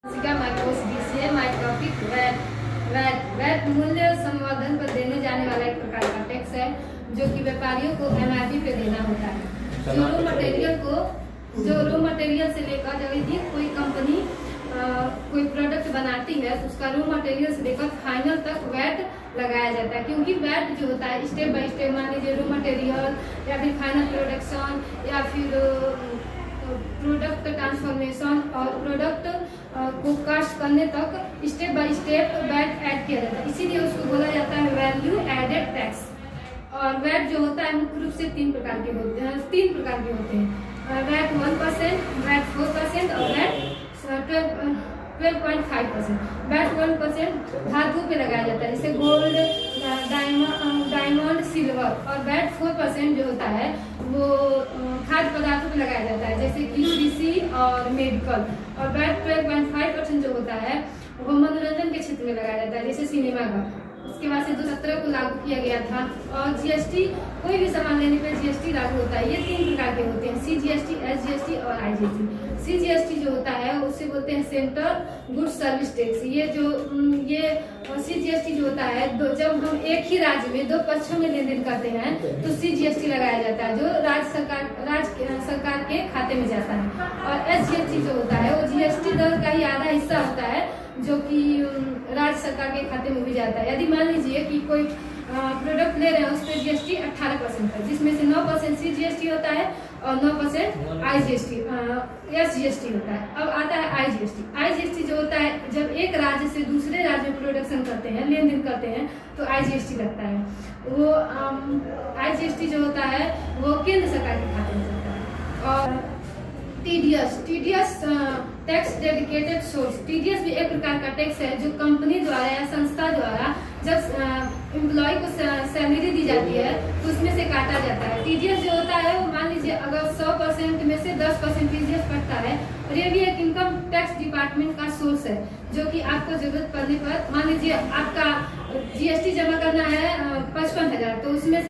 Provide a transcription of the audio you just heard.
My topic VAT मूल्य संवर्धन पर देने जाने वाला एक प्रकार का टैक्स है जो कि व्यापारियों को एमआरपी पे देना होता है। जो रो मटेरियल से लेकर जब यदि कोई कंपनी कोई प्रोडक्ट बनाती है तो उसका रो मटेरियल से लेकर फाइनल तक वैट लगाया जाता है, क्योंकि वैट जो होता है स्टेप बाय स्टेप, मान लीजिए रो मटेरियल या फिर फाइनल प्रोडक्शन या फिर प्रोडक्ट ट्रांसफॉर्मेशन और प्रोडक्ट को कास्ट करने तक step by step VAT add किया जाता है। इसीलिए उसको बोला जाता है वैल्यू एडेड टैक्स। और वैट जो होता है मुख्य रूप से तीन प्रकार के होते हैं। वैट 1%, वैट 4% और वैट 12.5%। वैट 1% धातु पे लगाया जाता है, जैसे गोल्ड, डायमंड, सिल्वर। और वैट 4% जो होता है वो खाद्य पदार्थों पे लगाया जाता है, जैसे कि कृषि और मेडिकल। और वैट 12.5% जो होता है वो मनोरंजन के क्षेत्र में लगाया जाता है, जैसे सिनेमा घर। उसके बाद से 2017 को लागू किया गया था। और जीएसटी, कोई भी सामान लेने पे जीएसटी लागू होता है। ये तीन प्रकार के होते हैं, सीजीएसटी, एसजीएसटी और आईजीएसटी। सीजीएसटी जो होता है उसे बोलते हैं सेंट्रल गुड्स सर्विस टैक्स। ये सीजीएसटी जो होता है जब हम एक ही राज्य में दो पक्षों में लेन देन करते हैं तो सीजीएसटी लगाया जाता है, जो राज्य सरकार के खाते में जाता है। और एसजीएसटी जो होता है वो जीएसटी दर का ही आधा हिस्सा होता है, जो कि राज्य सरकार के खाते में भी जाता है। यदि मान लीजिए कि कोई प्रोडक्ट ले रहे हैं उस पर जीएसटी 18% है, जिसमें से 9% सीजीएसटी होता है और 9% आईजीएसटी एसजीएसटी होता है। अब आता है आईजीएसटी। आईजीएसटी जो होता है जब एक राज्य से दूसरे राज्य में प्रोडक्शन करते हैं, लेन देन करते हैं, तो आईजीएसटी लगता है। वो आईजीएसटी जो होता है वो केंद्र सरकार के खाते में जाता है। और TDS tax dedicated source. TDS भी एक प्रकार का टैक्स है जो कंपनी द्वारा या संस्था द्वारा जब एम्प्लॉय को सैलरी दी जाती है तो उसमें से काटा जाता है। टीडीएस जो होता है वो मान लीजिए अगर 100% में से 10% टीडीएस कटता है। और ये भी एक इनकम टैक्स डिपार्टमेंट का सोर्स है, जो कि आपको जरूरत पड़ने पर, मान लीजिए आपका जीएसटी जमा करना है 55,000, तो उसमें